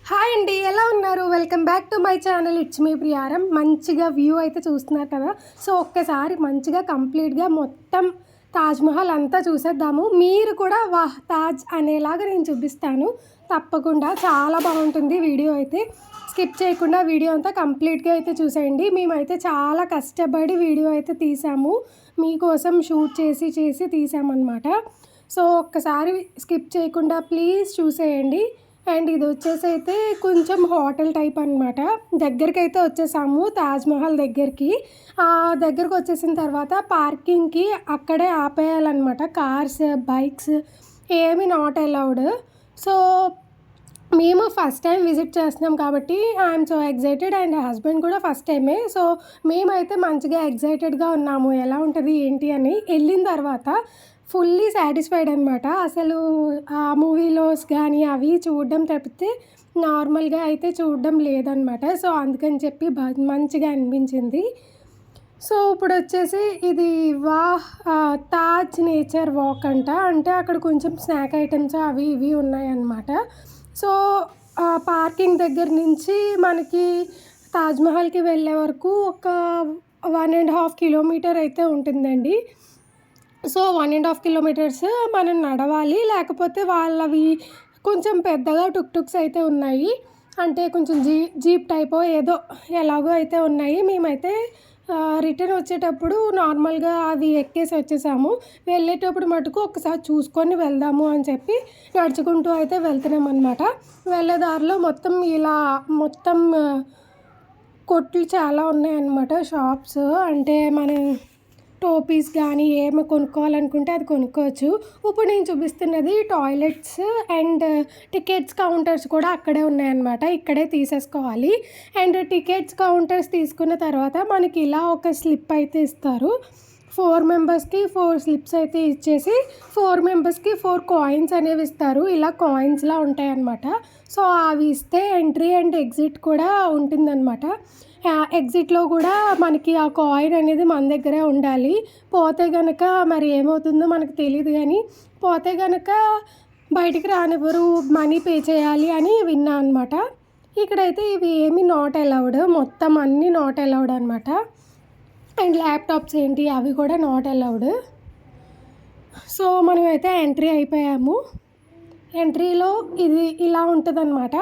Hi అండి, ఎలా ఉన్నారు? Welcome back to my channel. It's me Priyaram. మంచిగా వ్యూ అయితే చూస్తున్నారు కదా. సో ఒక్కసారి మంచిగా కంప్లీట్గా మొత్తం తాజ్మహల్ అంతా చూసేద్దాము. మీరు కూడా వాహ్ తాజ్ అనేలాగా నేను చూపిస్తాను. తప్పకుండా చాలా బాగుంటుంది వీడియో అయితే. స్కిప్ చేయకుండా వీడియో అంతా కంప్లీట్గా అయితే చూసేయండి. మేమైతే చాలా కష్టపడి వీడియో అయితే తీసాము, మీకోసం షూట్ చేసి తీసామన్నమాట. సో ఒక్కసారి స్కిప్ చేయకుండా ప్లీజ్ చూసేయండి. అండ్ ఇది వచ్చేసి అయితే కొంచెం హోటల్ టైప్ అనమాట. దగ్గరికి అయితే వచ్చేసాము తాజ్మహల్ దగ్గరికి. దగ్గరకు వచ్చేసిన తర్వాత పార్కింగ్కి అక్కడే ఆపేయాలన్నమాట. కార్స్, బైక్స్ ఏమీ నాట్ అలౌడ్. సో మేము ఫస్ట్ టైం విజిట్ చేస్తున్నాం కాబట్టి I'm so excited. And husband కూడా ఫస్ట్ టైమే. సో మేమైతే మంచిగా ఎగ్జైటెడ్గా ఉన్నాము ఎలా ఉంటుంది ఏంటి అని. వెళ్ళిన తర్వాత ఫుల్లీ సాటిస్ఫైడ్ అనమాట. అసలు ఆ మూవీలోస్ కానీ అవి చూడడం తప్పితే నార్మల్గా అయితే చూడడం లేదనమాట. సో అందుకని చెప్పి మంచిగా అనిపించింది. సో ఇప్పుడు వచ్చేసి ఇది తాజ్ నేచర్ వాక్ అంటే అక్కడ కొంచెం స్నాక్ ఐటమ్స్ అవి ఇవి ఉన్నాయన్నమాట. సో పార్కింగ్ దగ్గర నుంచి మనకి తాజ్మహల్కి వెళ్ళే వరకు ఒక 1.5 కిలోమీటర్ అయితే ఉంటుందండి. సో 1.5 కిలోమీటర్స్ మనం నడవాలి, లేకపోతే వాళ్ళవి కొంచెం పెద్దగా టుక్స్ అయితే ఉన్నాయి. అంటే కొంచెం జీప్ టైపో ఏదో ఎలాగో అయితే ఉన్నాయి. మేమైతే రిటర్న్ వచ్చేటప్పుడు నార్మల్గా అవి ఎక్కేసి వచ్చేసాము. వెళ్ళేటప్పుడు మటుకు ఒకసారి చూసుకొని వెళ్దాము అని చెప్పి నడుచుకుంటూ అయితే వెళ్తున్నాం అనమాట. వెళ్ళే దారిలో మొత్తం కొట్లు చాలా ఉన్నాయన్నమాట. షాప్స్ అంటే మన టోపీస్ కానీ ఏమి కొనుక్కోవాలనుకుంటే అది కొనుక్కోవచ్చు. ఇప్పుడు నేను చూపిస్తున్నది టాయిలెట్స్ అండ్ టికెట్స్ కౌంటర్స్ కూడా అక్కడే ఉన్నాయన్నమాట. ఇక్కడే తీసేసుకోవాలి. అండ్ టికెట్స్ కౌంటర్స్ తీసుకున్న తర్వాత మనకి ఇలా ఒక స్లిప్ అయితే ఇస్తారు. 4 మెంబర్స్కి 4 స్లిప్స్ అయితే ఇచ్చేసి 4 మెంబర్స్కి 4 కాయిన్స్ అనేవి ఇస్తారు. ఇలా కాయిన్స్లా ఉంటాయన్నమాట. సో అవి ఇస్తే ఎంట్రీ అండ్ ఎగ్జిట్ కూడా ఉంటుందన్నమాట. ఎగ్జిట్లో కూడా మనకి ఆ కాయిన్ అనేది మన దగ్గరే ఉండాలి. పోతే కనుక మరి ఏమవుతుందో మనకు తెలియదు, కానీ పోతే కనుక బయటికి రానివ్వరు, మనీ పే చేయాలి అని విన్నా అనమాట. ఇక్కడైతే ఇవి ఏమీ నాట్ అలౌడ్, మొత్తం అన్నీ నాట్ అలౌడ్ అనమాట. అండ్ ల్యాప్టాప్స్ ఏంటి అవి కూడా నాట్ అలౌడ్. సో మనమైతే ఎంట్రీ అయిపోయాము. ఎంట్రీలో ఇది ఇలా ఉంటుందన్నమాట.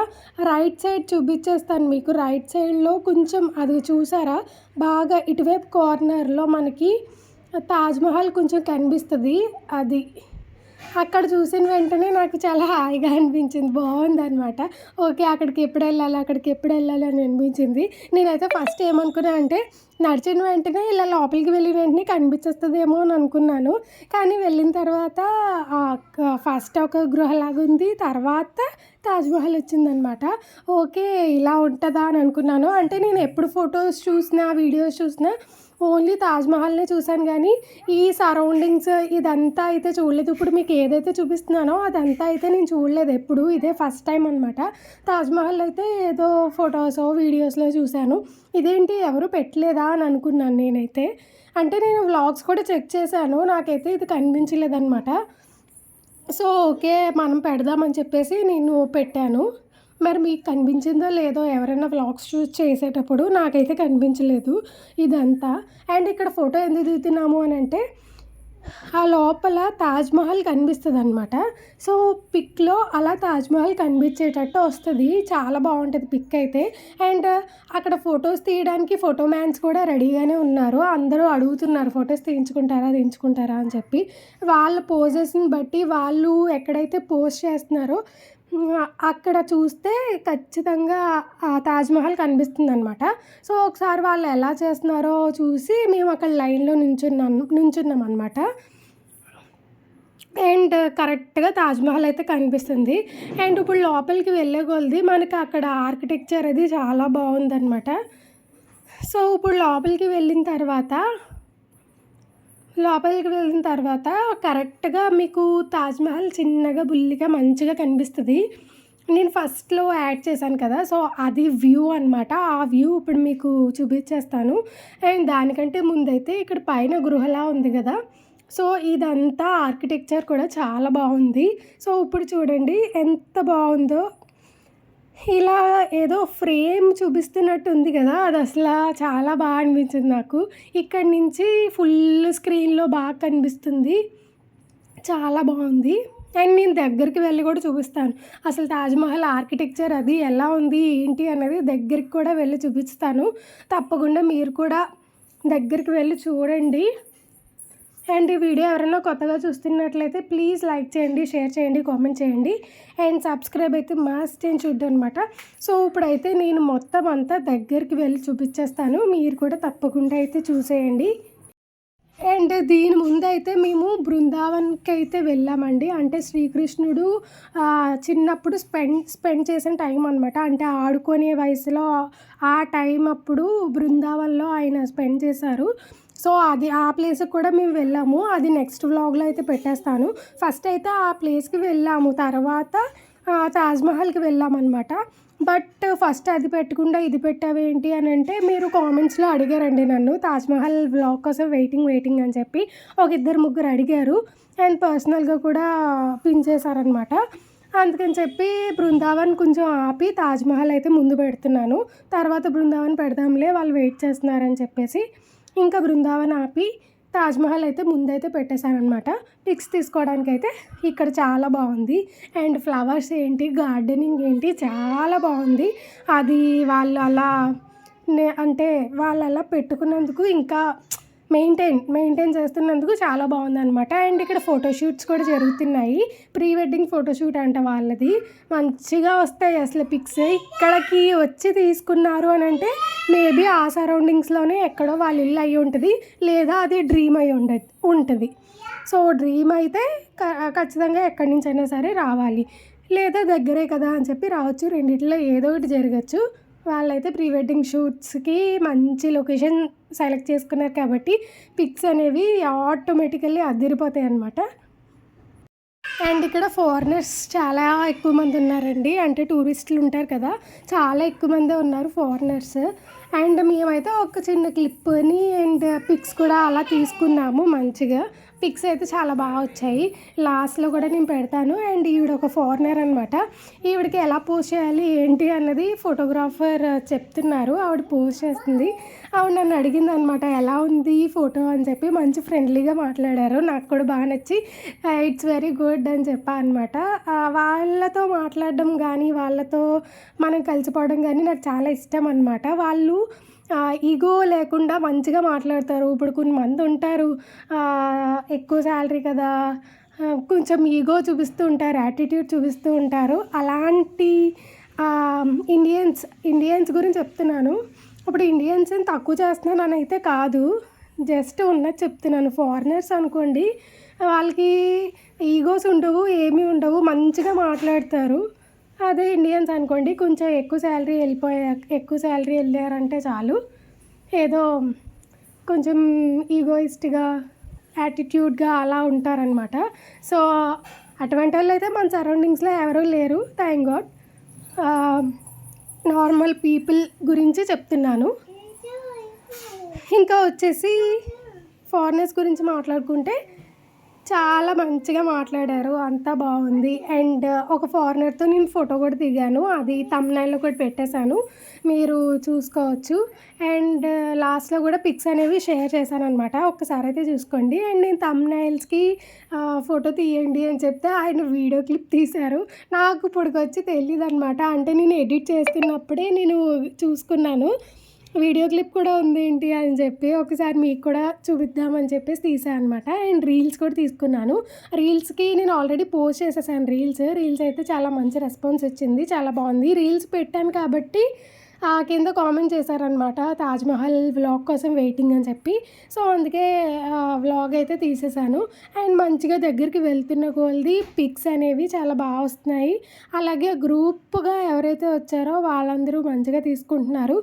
రైట్ సైడ్ చూపించేస్తాను మీకు. రైట్ సైడ్లో కొంచెం అది చూసారా, బాగా ఇటువైపు కార్నర్లో మనకి తాజ్మహల్ కొంచెం కనిపిస్తుంది. అది అక్కడ చూసిన వెంటనే నాకు చాలా హాయిగా అనిపించింది, బాగుందనమాట. ఓకే అక్కడికి ఎప్పుడు వెళ్ళాలి అని అనిపించింది. నేనైతే ఫస్ట్ ఏమనుకున్నా అంటే నడిచిన వెంటనే ఇలా లోపలికి వెళ్ళిన వెంటనే కనిపించేస్తుందేమో అని అనుకున్నాను. కానీ వెళ్ళిన తర్వాత ఫస్ట్ ఒక గృహలాగా ఉంది, తర్వాత తాజ్మహల్ వచ్చిందనమాట. ఓకే ఇలా ఉంటుందా అని అనుకున్నాను. అంటే నేను ఎప్పుడు ఫొటోస్ చూసినా వీడియోస్ చూసినా ఓన్లీ తాజ్మహల్నే చూశాను, కానీ ఈ సరౌండింగ్స్ ఇదంతా అయితే చూడలేదు. ఇప్పుడు మీకు ఏదైతే చూపిస్తున్నానో అదంతా అయితే నేను చూడలేదు ఎప్పుడు, ఇదే ఫస్ట్ టైం అనమాట. తాజ్మహల్ అయితే ఏదో ఫొటోస్ వీడియోస్లో చూశాను. ఇదేంటి ఎవరు పెట్టలేదా అని అనుకున్నాను నేనైతే. అంటే నేను వ్లాగ్స్ కూడా చెక్ చేశాను, నాకైతే ఇది కనిపించలేదన్నమాట. సో ఓకే మనం పెడదామని చెప్పేసి నేను పెట్టాను. మరి మీకు కనిపించిందో లేదో, ఎవరైనా వ్లాగ్స్ చేసేటప్పుడు నాకైతే కనిపించలేదు ఇదంతా. అండ్ ఇక్కడ ఫోటో ఎందుకు దిగుతున్నాము అని అంటే ఆ లోపల తాజ్మహల్ కనిపిస్తుంది అనమాట. సో పిక్లో అలా తాజ్మహల్ కనిపించేటట్టు వస్తుంది, చాలా బాగుంటుంది పిక్ అయితే. అండ్ అక్కడ ఫొటోస్ తీయడానికి ఫోటో మ్యాన్స్ కూడా రెడీగానే ఉన్నారు. అందరూ అడుగుతున్నారు ఫొటోస్ తీయించుకుంటారా అని చెప్పి. వాళ్ళ పోజెస్ని బట్టి వాళ్ళు ఎక్కడైతే పోస్ట్ చేస్తున్నారో అక్కడ చూస్తే ఖచ్చితంగా ఆ తాజ్మహల్ కనిపిస్తుంది అనమాట. సో ఒకసారి వాళ్ళు ఎలా చేస్తున్నారో చూసి మేము అక్కడ లైన్లో నుంచున్నాం అనమాట. అండ్ కరెక్ట్గా తాజ్మహల్ అయితే కనిపిస్తుంది. అండ్ ఇప్పుడు లోపలికి వెళ్ళే కొలది మనకి అక్కడ ఆర్కిటెక్చర్ అది చాలా బాగుందన్నమాట. సో ఇప్పుడు లోపలికి వెళ్ళిన తర్వాత కరెక్ట్గా మీకు తాజ్మహల్ చిన్నగా బుల్లిగా మంచిగా కనిపిస్తుంది. నేను ఫస్ట్లో యాడ్ చేశాను కదా, సో అది వ్యూ అనమాట. ఆ వ్యూ ఇప్పుడు మీకు చూపించేస్తాను. అండ్ దానికంటే ముందైతే ఇక్కడ పైన గృహలా ఉంది కదా, సో ఇదంతా ఆర్కిటెక్చర్ కూడా చాలా బాగుంది. సో ఇప్పుడు చూడండి ఎంత బాగుందో. ఇలా ఏదో ఫ్రేమ్ చూపిస్తున్నట్టు ఉంది కదా! అది అసల చాలా బాగా అనిపించింది నాకు. ఇక్కడి నుంచి ఫుల్ స్క్రీన్‌లో బాగా కనిపిస్తుంది. చాలా బాగుంది. అండ్ నేను దగ్గరికి వెళ్ళి కూడా చూపిస్తాను. అసలు తాజ్‌మహల్ ఆర్కిటెక్చర్ అది ఎలా ఉంది, ఏంటి అనేది దగ్గరికి కూడా వెళ్ళి చూపిస్తాను. తప్పకుండా మీరు కూడా దగ్గరికి వెళ్ళి చూడండి. అండ్ ఈ వీడియో ఎవరైనా కొత్తగా చూస్తున్నట్లయితే ప్లీజ్ లైక్ చేయండి, షేర్ చేయండి, కామెంట్ చేయండి. అండ్ సబ్స్క్రైబ్ అయితే మస్ట్ అని చూడనమాట. సో ఇప్పుడైతే నేను మొత్తం అంతా దగ్గరికి వెళ్ళి చూపించేస్తాను. మీరు కూడా తప్పకుండా అయితే చూసేయండి. అండ్ దీని ముందైతే మేము బృందావన్‌కి అయితే వెళ్ళామండి. అంటే శ్రీకృష్ణుడు చిన్నప్పుడు స్పెండ్ చేసిన టైం అనమాట. అంటే ఆడుకునే వయసులో ఆ టైం అప్పుడు బృందావన్‌లో ఆయన స్పెండ్ చేశారు. సో అది ఆ ప్లేస్‌కి కూడా మేము వెళ్ళాము. అది నెక్స్ట్ వ్లాగ్‌లో అయితే పెట్టేస్తాను. ఫస్ట్ అయితే ఆ ప్లేస్‌కి వెళ్ళాము. తర్వాత తాజ్‌మహల్‌కి వెళ్ళామన్నమాట. బట్ ఫస్ట్ అది పెట్టకుండా ఇది పెట్టావేంటి అని అంటే మీరు కామెంట్స్‌లో అడిగారండి నన్ను. తాజ్‌మహల్ వ్లాగ్ కోసం వెయిటింగ్ అని చెప్పి. ఒక ఇద్దరు ముగ్గురు అడిగారు. అండ్ పర్సనల్‌గా కూడా పిన్ చేశారనమాట. అందుకని చెప్పి బృందావన్ కొంచెం ఆపి తాజ్‌మహల్ అయితే ముందు పెడుతున్నాను. తర్వాత బృందావన్ పెడదాంలే వాళ్ళు వెయిట్ చేస్తున్నారని చెప్పేసి ఇంకా బృందావన్ ఆపి తాజ్‌మహల్ అయితే ముందైతే పెట్టేశాననమాట. పిక్స్ తీసుకోవడానికైతే ఇక్కడ చాలా బాగుంది. అండ్ ఫ్లవర్స్ ఏంటి, గార్డెనింగ్ ఏంటి చాలా బాగుంది. అది వాళ్ళు అలా అంటే వాళ్ళు అలా పెట్టుకున్నందుకు ఇంకా మెయింటైన్ చేస్తున్నందుకు చాలా బాగుందనమాట. అండ్ ఇక్కడ ఫోటోషూట్స్ కూడా జరుగుతున్నాయి. ప్రీ వెడ్డింగ్ ఫోటోషూట్ అంట వాళ్ళది. మంచిగా వస్తాయి అసలు పిక్స్. ఇక్కడికి వచ్చి తీసుకున్నారు అని అంటే మేబీ ఆ సరౌండింగ్స్లోనే ఎక్కడో వాళ్ళ ఇల్లు అయ్యి ఉంటుంది, లేదా అది డ్రీమ్ అయి ఉంటుంది. సో డ్రీమ్ అయితే ఖచ్చితంగా ఎక్కడి నుంచైనా సరే రావాలి, లేదా దగ్గరే కదా అని చెప్పి రావచ్చు. రెండిట్లో ఏదో ఒకటి జరగచ్చు. వాళ్ళైతే ప్రీ వెడ్డింగ్ షూట్స్కి మంచి లొకేషన్ సెలెక్ట్ చేసుకున్నారు కాబట్టి పిక్స్ అనేవి ఆటోమేటికల్లీ అదిరిపోతాయి అన్నమాట. అండ్ ఇక్కడ ఫారినర్స్ చాలా ఎక్కువ మంది ఉన్నారండి. అంటే టూరిస్టులు ఉంటారు కదా, చాలా ఎక్కువ మందే ఉన్నారు ఫారినర్స్. అండ్ మేమైతే ఒక చిన్న క్లిప్ని అండ్ పిక్స్ కూడా అలా తీసుకున్నాము. మంచిగా పిక్స్ అయితే చాలా బాగా వచ్చాయి. లాస్ట్లో కూడా నేను పెడతాను. అండ్ ఈవిడ ఒక ఫారినర్ అనమాట. ఈవిడకి ఎలా పోస్ట్ చేయాలి ఏంటి అన్నది ఫోటోగ్రాఫర్ చెప్తున్నారు. ఆవిడ పోస్ట్ చేస్తుంది. ఆవిడ నన్ను అడిగింది అనమాట, ఎలా ఉంది ఫోటో అని చెప్పి. మంచి ఫ్రెండ్లీగా మాట్లాడారు. నాకు కూడా బాగా నచ్చి ఇట్స్ వెరీ గుడ్ అని చెప్పా అనమాట. వాళ్ళతో మాట్లాడడం కానీ వాళ్ళతో మనం కలిసిపోవడం కానీ నాకు చాలా ఇష్టం అనమాట. వాళ్ళు ఈగో లేకుండా మంచిగా మాట్లాడతారు. ఇప్పుడు కొంతమంది ఉంటారు, ఎక్కువ శాలరీ కదా, కొంచెం ఈగో చూపిస్తూ ఉంటారు, యాటిట్యూడ్ చూపిస్తూ ఉంటారు. అలాంటి ఇండియన్స్ గురించి చెప్తున్నాను. ఇప్పుడు ఇండియన్స్ని తక్కువ చేస్తున్నాను అని అయితే కాదు, జస్ట్ ఉన్నది చెప్తున్నాను. ఫారినర్స్ అనుకోండి, వాళ్ళకి ఈగోస్ ఉండవు, ఏమీ ఉండవు, మంచిగా మాట్లాడతారు. అదే ఇండియన్స్ అనుకోండి, కొంచెం ఎక్కువ శాలరీ వెళ్ళారంటే చాలు, ఏదో కొంచెం ఈగోయిస్ట్గా యాటిట్యూడ్గా అలా ఉంటారనమాట. సో అటువంటి వాళ్ళు అయితే మన సరౌండింగ్స్లో ఎవరూ లేరు, థ్యాంక్ గాడ్. నార్మల్ పీపుల్ గురించి చెప్తున్నాను. ఇంకా వచ్చేసి ఫారినర్స్ గురించి మాట్లాడుకుంటే చాలా మంచిగా మాట్లాడారు, అంతా బాగుంది. అండ్ ఒక ఫారినర్తో నేను ఫోటో కూడా దిగాను, అది థంబ్నెయిల్లో కూడా పెట్టేశాను, మీరు చూసుకోవచ్చు. అండ్ లాస్ట్లో కూడా పిక్స్ అనేవి షేర్ చేశాను అనమాట, ఒక్కసారి అయితే చూసుకోండి. అండ్ నేను థంబ్నెయిల్స్కి ఫోటో తీయండి అని చెప్తే ఆయన వీడియో క్లిప్ తీశారు. నాకు ఇప్పటికొచ్చి తెలియదు అనమాట. అంటే నేను ఎడిట్ చేస్తున్నప్పుడే నేను చూసుకున్నాను, వీడియో క్లిప్ కూడా ఉంది ఏంటి అని చెప్పి. ఒకసారి మీకు కూడా చూపిద్దామని చెప్పేసి తీసాను అనమాట. అండ్ రీల్స్ కూడా తీసుకున్నాను. రీల్స్కి నేను ఆల్రెడీ పోస్ట్ చేసేసాను రీల్స్ అయితే చాలా మంచి రెస్పాన్స్ వచ్చింది, చాలా బాగుంది. రీల్స్ పెట్టాను కాబట్టి కింద కామెంట్ చేశారనమాట, తాజ్‌మహల్ వ్లాగ్ కోసం వెయిటింగ్ అని చెప్పి. సో అందుకే వ్లాగ్ అయితే తీసేసాను. అండ్ మంచిగా దగ్గరికి వెళ్తున్న కొలది పిక్స్ అనేవి చాలా బాగా వస్తున్నాయి. అలాగే గ్రూప్గా ఎవరైతే వచ్చారో వాళ్ళందరూ మంచిగా తీసుకుంటున్నారు.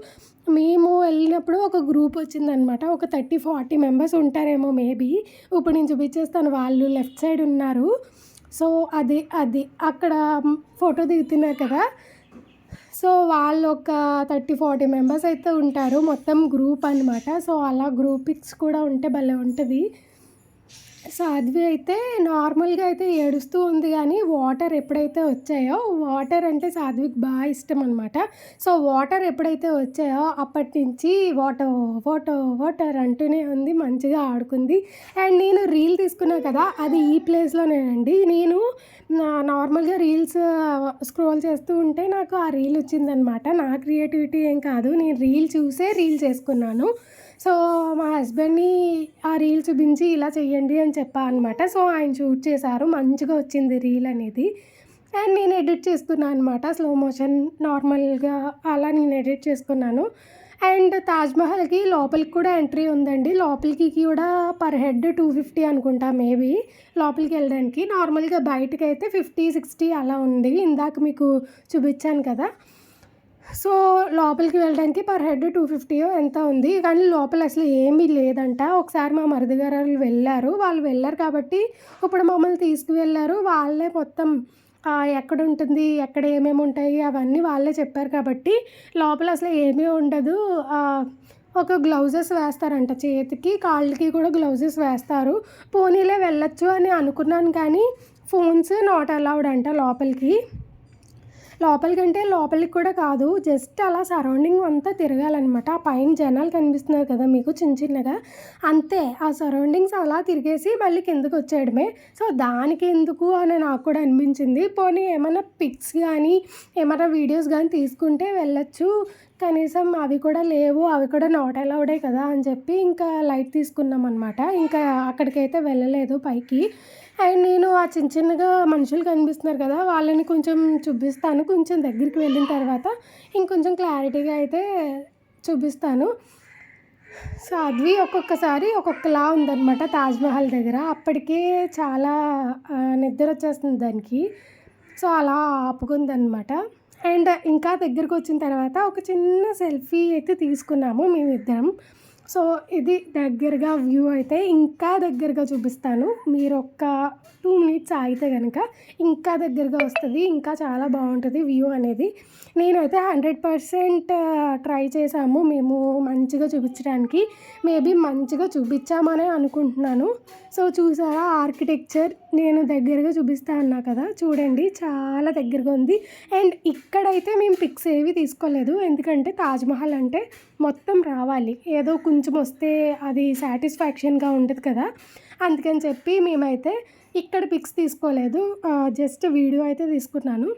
మేము వెళ్ళినప్పుడు ఒక గ్రూప్ వచ్చిందనమాట, ఒక 30-40 మెంబర్స్ ఉంటారేమో మేబీ. ఇప్పుడు నేను చూపించేస్తాను, వాళ్ళు లెఫ్ట్ సైడ్ ఉన్నారు. సో అది అక్కడ ఫోటో దిగుతున్నారు కదా, సో వాళ్ళు ఒక 30-40 మెంబర్స్ అయితే ఉంటారు, మొత్తం గ్రూప్ అనమాట. సో అలా గ్రూప్ పిక్స్ కూడా ఉంటే భలే ఉంటుంది. సాధ్వి అయితే నార్మల్‌గా అయితే ఏడుస్తూ ఉంది గానీ, వాటర్ ఎప్పుడైతే వచ్చాయో, వాటర్ అంటే సాధ్వికి ఇష్టం అనమాట. సో, వాటర్ ఎప్పుడైతే వచ్చాయో అప్పటినుంచి వాటర్, వాటర్, వాటర్ అంటూనే ఉంది. మంచిగా ఆడుకుంది. అండ్ నేను రీల్ తీసుకున్నా కదా! అది ఈ ప్లేస్‌లోనేనండి. నేను నార్మల్‌గా రీల్స్ స్క్రోల్ చేస్తూ ఉంటే నాకు ఆ రీల్ వచ్చిందనమాట. నా క్రియేటివిటీ ఏం కాదు. నేను రీల్ చూసే రీల్ చేసుకున్నాను. సో, మా హస్బెండ్‌ని ఆ రీల్ చూపించి ఇలా చెయ్యండి అని చెప్పా అనమాట. సో, ఆయన షూట్ చేశారు. మంచిగా వచ్చింది రీల్ అనేది. అండ్ నేను ఎడిట్ చేసుకున్నా అనమాట. స్లో మోషన్ నార్మల్‌గా అలా నేను ఎడిట్ చేసుకున్నాను. అండ్ తాజ్‌మహల్‌కి లోపలికి కూడా ఎంట్రీ ఉందండి. లోపలికి కూడా పర్ హెడ్ 250 అనుకుంటా మేబీ లోపలికెళ్ళడానికి. నార్మల్‌గా బయటకైతే 50, 60 అలా ఉంది. ఇందాక మీకు చూపించాను కదా! సో, లోపలికి వెళ్ళడానికి పర్ హెడ్ 250 ఎంతో ఉంది. కానీ లోపల అసలు ఏమీ లేదంట. ఒకసారి మా మరిది గారోళ్ళు వెళ్ళారు. వాళ్ళు వెళ్లారు కాబట్టి ఇప్పుడు మమ్మల్ని తీసుకువెళ్లారు. వాళ్ళే మొత్తం ఎక్కడుంటుంది, ఎక్కడ ఏమేమి ఉంటాయి అవన్నీ వాళ్ళే చెప్పారు కాబట్టి లోపల అసలు ఏమీ ఉండదు. ఒక గ్లౌజెస్ వేస్తారంట చేతికి, కాళ్ళకి కూడా గ్లౌజెస్ వేస్తారు. పోనీలే వెళ్ళొచ్చు అని అనుకున్నాను కానీ ఫోన్స్ నాట్ అలౌడ్ అంట లోపలికి. లోపలికంటే లోపలికి కూడా కాదు. జస్ట్ అలా సరౌండింగ్ అంతా తిరగాలనమాట. ఆ పైన జనాలు కనిపిస్తున్నారు కదా మీకు చిన్న చిన్నగా. అంతే. ఆ సరౌండింగ్స్ అలా తిరిగేసి మళ్ళీ కిందకొచ్చేయడమే. సో, దానికెందుకు అని నాకు కూడా అనిపించింది. పోనీ ఏమన్నా పిక్స్ గానీ, ఏమన్నా వీడియోస్ గానీ తీసుకుంటే వెళ్ళొచ్చు. కనీసం అవి కూడా లేవు. అవి కూడా నాట్ అలౌడే కదా అని చెప్పి ఇంకా లైట్ తీసుకున్నామనమాట. ఇంకా అక్కడికైతే వెళ్ళలేదు పైకి. అండ్ నేను ఆ చిన్న చిన్నగా మనుషులు కనిపిస్తున్నారు కదా! వాళ్ళని కొంచెం చూపిస్తాను. కొంచెం దగ్గరికి వెళ్ళిన తర్వాత ఇంకొంచెం క్లారిటీగా అయితే చూపిస్తాను. సాధ్వి ఒక్కొక్కసారి ఒక్కొక్కలా ఉందనమాట తాజ్‌మహల్ దగ్గర. అప్పటికే చాలా నిద్రొచ్చేస్తుంది దానికి. సో, అలా ఆపుకుందనమాట. అండ్ ఇంకా దగ్గరకొచ్చిన తర్వాత ఒక చిన్న సెల్ఫీ అయితే తీసుకున్నాము మేమిద్దరం. సో, ఇది దగ్గరగా వ్యూ అయితే ఇంకా దగ్గరగా చూపిస్తాను. మీరొక్క 2 మినిట్స్ ఆగితే గనక ఇంకా దగ్గరగా వస్తది. ఇంకా చాలా బావుంటది వ్యూ అనేది. నేనైతే 100% ట్రై చేశాము మేము మంచిగా చూపించడానికి. మేబీ మంచిగా చూపించామనే అనుకుంటున్నాను. సో, చూసారా ఆర్కిటెక్చర్ నేను దగ్గరగా చూపిస్తా అన్నా కదా! చూడండి చాలా దగ్గరగా ఉంది. అండ్ ఇక్కడైతే మేము పిక్స్ ఏవి తీసుకోలేదు. ఎందుకంటే తాజ్‌మహల్ అంటే మొత్తం రావాలి. ఏదో కొంచెం వస్తే అది సాటిస్ఫాక్షన్‌గా ఉండదు కదా! అందుకని చెప్పి మేమైతే ఇక్కడ పిక్స్ తీసుకోలేదు. జస్ట్ వీడియో అయితే తీసుకున్నాను.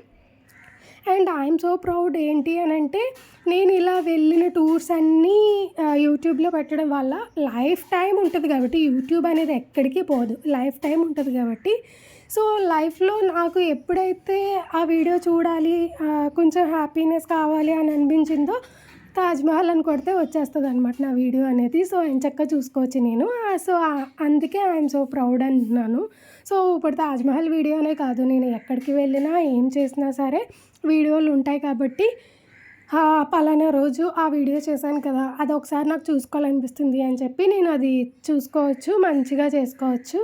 అండ్ ఐయామ్ సో ప్రౌడ్ ఏంటి అనంటే నేను ఇలా వెళ్ళిన టూర్స్ అన్నీ యూట్యూబ్లో పెట్టడం వల్ల లైఫ్ టైం ఉంటుంది కాబట్టి యూట్యూబ్ అనేది ఎక్కడికి పోదు. లైఫ్ టైం ఉంటుంది కాబట్టి సో లైఫ్లో నాకు ఎప్పుడైతే ఆ వీడియో చూడాలి కొంచెం హ్యాపీనెస్ కావాలి అని అనిపించిందో తాజ్‌మహల్ అని కొడితే వచ్చేస్తదనమాట నా వీడియో అనేది. సో ఎంచక్కా చూసుకోవచ్చు నేను. సో అందుకే ఐయామ్ సో ప్రౌడ్ అంటున్నాను. సో ఇప్పుడు తాజ్‌మహల్ వీడియోనే కాదు నేను ఎక్కడికి వెళ్ళినా ఏం చేసినా సరే వీడియోలు ఉంటాయి కాబట్టి పలానా రోజు ఆ వీడియో చేశాను కదా! అదొకసారి నాకు చూసుకోవాలనిపిస్తుంది అని చెప్పి నేను అది చూసుకోవచ్చు. మంచిగా చేసుకోవచ్చు.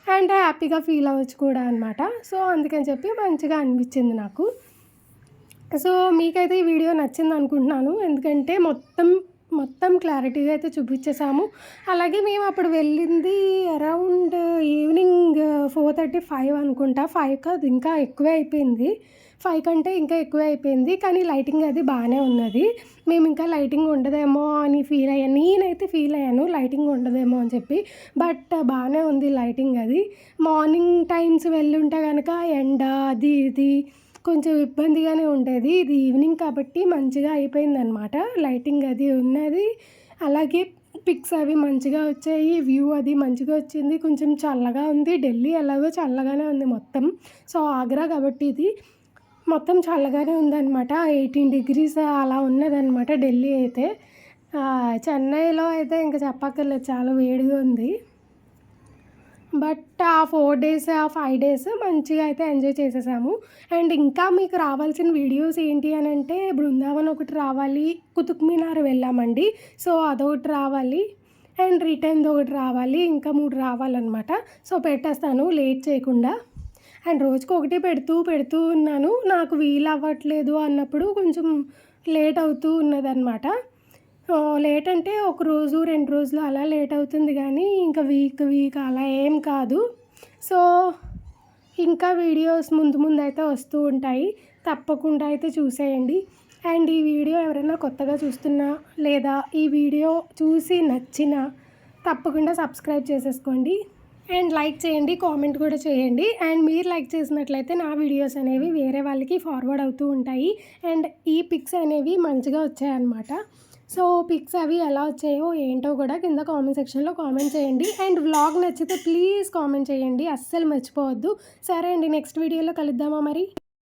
అండ్ హ్యాపీగా ఫీల్ అవ్వచ్చు కూడా అనమాట. సో అందుకని చెప్పి మంచిగా అనిపించింది నాకు. సో మీకైతే ఈ వీడియో నచ్చిందనుకుంటున్నాను. ఎందుకంటే మొత్తం క్లారిటీగా అయితే చూపించేసాము. అలాగే మేము అప్పుడు వెళ్ళింది అరౌండ్ ఈవినింగ్ 4:30, 5 అనుకుంటా. 5 కాదు ఇంకా ఎక్కువే అయిపోయింది. 5 కంటే ఇంకా ఎక్కువే అయిపోయింది. కానీ లైటింగ్ అది బాగానే ఉన్నది. మేము ఇంకా లైటింగ్ ఉండదేమో అని ఫీల్ అయ్యాను. నేనైతే ఫీల్ అయ్యాను లైటింగ్ ఉండదేమో అని చెప్పి. బట్ బాగానే ఉంది లైటింగ్ అది. మార్నింగ్ టైమ్స్ వెళ్ళుంటే గనక ఎండ అది ఇది కొంచెం ఇబ్బందిగానే ఉండేది. ఇది ఈవినింగ్ కాబట్టి మంచిగా అయిపోయిందనమాట. లైటింగ్ అది ఉన్నది. అలాగే పిక్స్ అవి మంచిగా వచ్చాయి. వ్యూ అది మంచిగా వచ్చింది. కొంచెం చల్లగా ఉంది. ఢిల్లీ ఎలాగో చల్లగానే ఉంది మొత్తం. సో ఆగ్రా కాబట్టి ఇది మొత్తం చల్లగానే ఉందనమాట. 18 degrees అలా ఉన్నదనమాట ఢిల్లీ అయితే. చెన్నైలో అయితే ఇంక చెప్పక్కర్లేదు చాలా వేడిగా ఉంది. బట్ ఆ 4 days, ఆ 5 days మంచిగా అయితే ఎంజాయ్ చేసేసాము. అండ్ ఇంకా మీకు రావాల్సిన వీడియోస్ ఏంటి అనంటే బృందావన్ ఒకటి రావాలి. కుతుబ్ మినార్ వెళ్ళామండి. సో అదొకటి రావాలి. అండ్ రిటర్న్‌ది ఒకటి రావాలి. ఇంకా 3 రావాలనమాట. సో పెట్టేస్తాను లేట్ చేయకుండా. అండ్ రోజుకొకటి పెడుతూ ఉన్నాను. నాకు వీలవ్వట్లేదు అన్నప్పుడు కొంచెం లేట్ అవుతూ ఉన్నదనమాట. లేట్ అంటే ఒక రోజు 2 రోజులు అలా లేట్ అవుతుంది కానీ ఇంకా వీక్ అలా ఏం కాదు. సో ఇంకా వీడియోస్ ముందు అయితే వస్తూ ఉంటాయి, తప్పకుండా అయితే చూసేయండి. అండ్ ఈ వీడియో ఎవరైనా కొత్తగా చూస్తున్నా లేదా ఈ వీడియో చూసి నచ్చినా తప్పకుండా సబ్స్క్రైబ్ చేసేసుకోండి అండ్ లైక్ చేయండి, కామెంట్ కూడా చేయండి. అండ్ మీరు లైక్ చేసినట్లయితే నా వీడియోస్ అనేవి వేరే వాళ్ళకి ఫార్వర్డ్ అవుతూ ఉంటాయి. అండ్ ఈ పిక్స్ అనేవి మంచిగా వచ్చాయన్నమాట. సో పిక్స్ అవి ఎలా వచ్చాయో ఏంటో కూడా కింద కామెంట్ సెక్షన్లో కామెంట్ చేయండి. అండ్ వ్లాగ్ నచ్చితే ప్లీజ్ కామెంట్ చేయండి, అస్సలు మర్చిపోవద్దు. సరే అండి, నెక్స్ట్ వీడియోలో కలుద్దామా మరి.